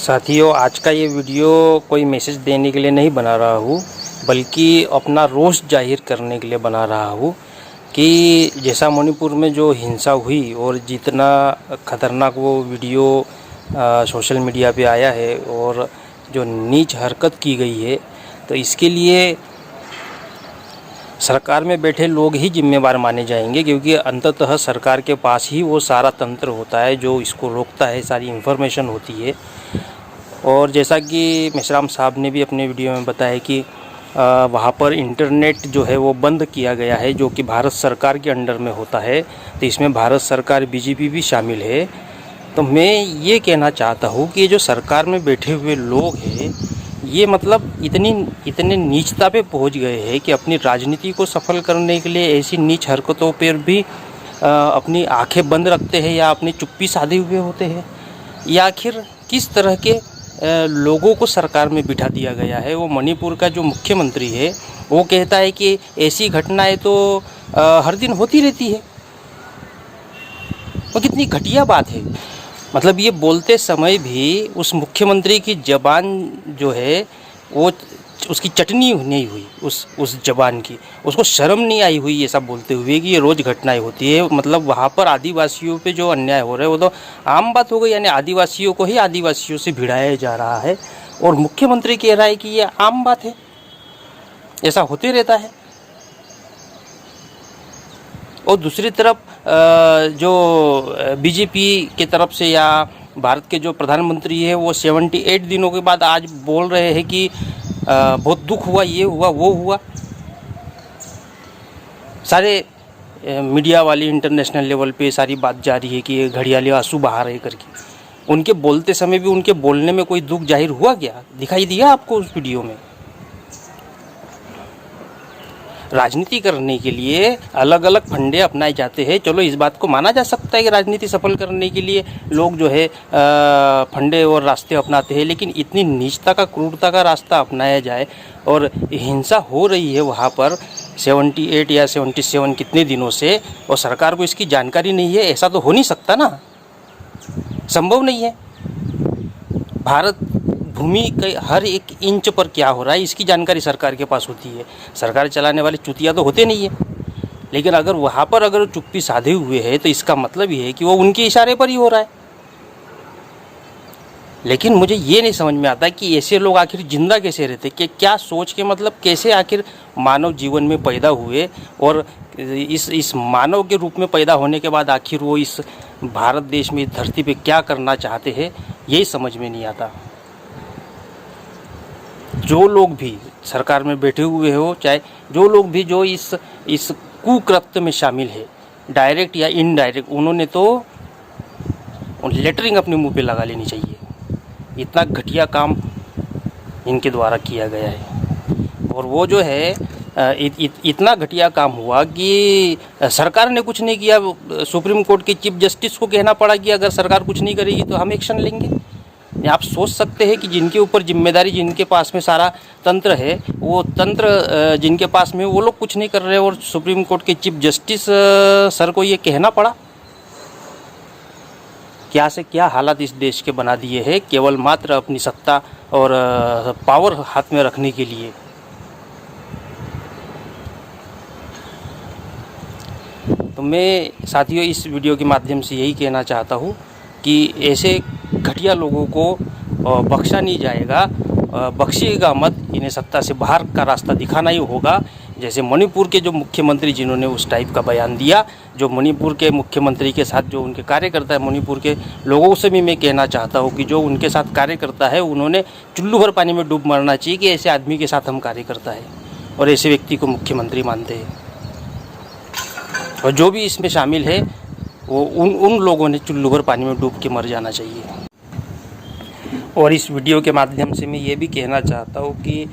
साथियों, आज का ये वीडियो कोई मैसेज देने के लिए नहीं बना रहा हूँ, बल्कि अपना रोष जाहिर करने के लिए बना रहा हूँ कि जैसा मणिपुर में जो हिंसा हुई और जितना ख़तरनाक वो वीडियो सोशल मीडिया पे आया है और जो नीच हरकत की गई है, तो इसके लिए सरकार में बैठे लोग ही जिम्मेवार माने जाएंगे, क्योंकि अंततः सरकार के पास ही वो सारा तंत्र होता है जो इसको रोकता है, सारी इन्फॉर्मेशन होती है। और जैसा कि मेश्राम साहब ने भी अपने वीडियो में बताया कि वहाँ पर इंटरनेट जो है वो बंद किया गया है, जो कि भारत सरकार के अंडर में होता है। तो इसमें भारत सरकार बीजेपी भी शामिल है। तो मैं ये कहना चाहता हूँ कि ये जो सरकार में बैठे हुए लोग हैं, ये मतलब इतने नीचता पे पहुँच गए हैं कि अपनी राजनीति को सफल करने के लिए ऐसी नीच हरकतों पर भी अपनी आंखें बंद रखते हैं या अपनी चुप्पी साधे हुए होते हैं। या आखिर किस तरह के लोगों को सरकार में बिठा दिया गया है। वो मणिपुर का जो मुख्यमंत्री है वो कहता है कि ऐसी घटनाएं तो हर दिन होती रहती है। वो कितनी घटिया बात है। मतलब ये बोलते समय भी उस मुख्यमंत्री की ज़बान जो है वो उसकी चटनी नहीं हुई, उस ज़बान की उसको शर्म नहीं आई हुई ऐसा बोलते हुए कि ये रोज़ घटनाएं होती है। मतलब वहाँ पर आदिवासियों पे जो अन्याय हो रहा है वो तो आम बात हो गई, यानी आदिवासियों को ही आदिवासियों से भिड़ाया जा रहा है और मुख्यमंत्री कह रहा है कि ये आम बात है, ऐसा होते रहता है। और दूसरी तरफ जो बीजेपी के तरफ से या भारत के जो प्रधानमंत्री है वो 78 दिनों के बाद आज बोल रहे हैं कि बहुत दुख हुआ, ये हुआ वो हुआ। सारे मीडिया वाली इंटरनेशनल लेवल पे सारी बात जारी है कि ये घड़ियाली आंसू बहा रहे करके। उनके बोलते समय भी उनके बोलने में कोई दुख जाहिर हुआ क्या? दिखाई दिया आपको उस वीडियो में? राजनीति करने के लिए अलग अलग फंडे अपनाए जाते हैं। चलो, इस बात को माना जा सकता है कि राजनीति सफल करने के लिए लोग जो है फंडे और रास्ते अपनाते हैं, लेकिन इतनी नीचता का, क्रूरता का रास्ता अपनाया जाए और हिंसा हो रही है वहाँ पर 78 या 77 कितने दिनों से, और सरकार को इसकी जानकारी नहीं है, ऐसा तो हो नहीं सकता ना, संभव नहीं है। भारत भूमि के हर एक इंच पर क्या हो रहा है इसकी जानकारी सरकार के पास होती है। सरकार चलाने वाले चुतिया तो होते नहीं है, लेकिन अगर वहाँ पर अगर चुप्पी साधे हुए है तो इसका मतलब ये है कि वो उनके इशारे पर ही हो रहा है। लेकिन मुझे ये नहीं समझ में आता कि ऐसे लोग आखिर जिंदा कैसे रहते, कि क्या सोच के, मतलब कैसे आखिर मानव जीवन में पैदा हुए और इस मानव के रूप में पैदा होने के बाद आखिर वो इस भारत देश में, इस धरती पे क्या करना चाहते हैं, यही समझ में नहीं आता। जो लोग भी सरकार में बैठे हुए हो, चाहे जो लोग भी जो इस कुकृत्य में शामिल है, डायरेक्ट या इनडायरेक्ट, उन्होंने तो लेटरिंग अपने मुंह पे लगा लेनी चाहिए। इतना घटिया काम इनके द्वारा किया गया है। और वो जो है इतना घटिया काम हुआ कि सरकार ने कुछ नहीं किया। सुप्रीम कोर्ट के चीफ जस्टिस को कहना पड़ा कि अगर सरकार कुछ नहीं करेगी तो हम एक्शन लेंगे। आप सोच सकते हैं कि जिनके ऊपर जिम्मेदारी, जिनके पास में सारा तंत्र है, वो तंत्र जिनके पास में, वो लोग कुछ नहीं कर रहे और सुप्रीम कोर्ट के चीफ जस्टिस सर को ये कहना पड़ा। क्या से क्या हालात इस देश के बना दिए हैं, केवल मात्र अपनी सत्ता और पावर हाथ में रखने के लिए। तो मैं साथियों इस वीडियो के माध्यम से यही कहना चाहता हूँ कि ऐसे घटिया लोगों को बख्शा नहीं जाएगा, बख्शिएगा मत। इन्हें सत्ता से बाहर का रास्ता दिखाना ही होगा। जैसे मणिपुर के जो मुख्यमंत्री जिन्होंने उस टाइप का बयान दिया, जो मणिपुर के मुख्यमंत्री के साथ जो उनके कार्यकर्ता है, मणिपुर के लोगों से भी मैं कहना चाहता हूँ कि जो उनके साथ कार्य करता है, उन्होंने चुल्लू भर पानी में डूब मरना चाहिए कि ऐसे आदमी के साथ हम कार्य करता है और ऐसे व्यक्ति को मुख्यमंत्री मानते हैं। और जो भी इसमें शामिल है वो उन लोगों ने चुल्लू भर पानी में डूब के मर जाना चाहिए। और इस वीडियो के माध्यम से मैं ये भी कहना चाहता हूँ कि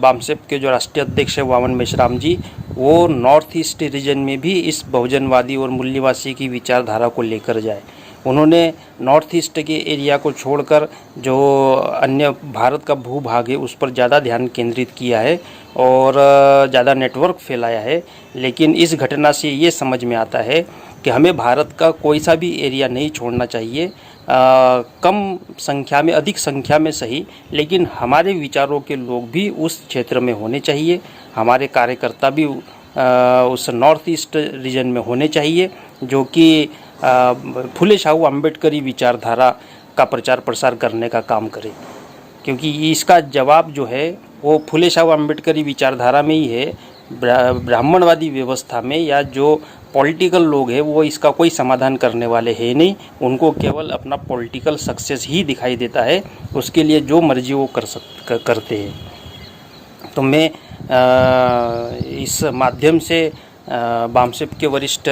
बामसेप के जो राष्ट्रीय अध्यक्ष है वामन मेश्राम जी, वो नॉर्थ ईस्ट रीजन में भी इस बहुजनवादी और मूल्यवासी की विचारधारा को लेकर जाए। उन्होंने नॉर्थ ईस्ट के एरिया को छोड़कर जो अन्य भारत का भूभाग है उस पर ज़्यादा ध्यान केंद्रित किया है और ज़्यादा नेटवर्क फैलाया है। लेकिन इस घटना से ये समझ में आता है कि हमें भारत का कोई सा भी एरिया नहीं छोड़ना चाहिए। कम संख्या में, अधिक संख्या में सही, लेकिन हमारे विचारों के लोग भी उस क्षेत्र में होने चाहिए। हमारे कार्यकर्ता भी उस नॉर्थ ईस्ट रीजन में होने चाहिए, जो कि फुले शाहू अम्बेडकरी विचारधारा का प्रचार प्रसार करने का काम करे, क्योंकि इसका जवाब जो है वो फुले शाहू अम्बेडकरी विचारधारा में ही है। ब्राह्मणवादी व्यवस्था में या जो पॉलिटिकल लोग हैं वो इसका कोई समाधान करने वाले हैं नहीं, उनको केवल अपना पॉलिटिकल सक्सेस ही दिखाई देता है, उसके लिए जो मर्जी वो करते हैं। तो मैं इस माध्यम से बामसेप के वरिष्ठ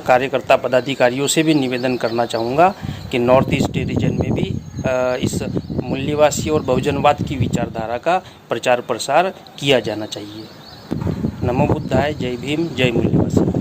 कार्यकर्ता पदाधिकारियों से भी निवेदन करना चाहूँगा कि नॉर्थ ईस्ट रीजन में भी इस मूल्यवासी और बहुजनवाद की विचारधारा का प्रचार प्रसार किया जाना चाहिए। नमो बुद्धाय, जय भीम, जय मूल्यवासी।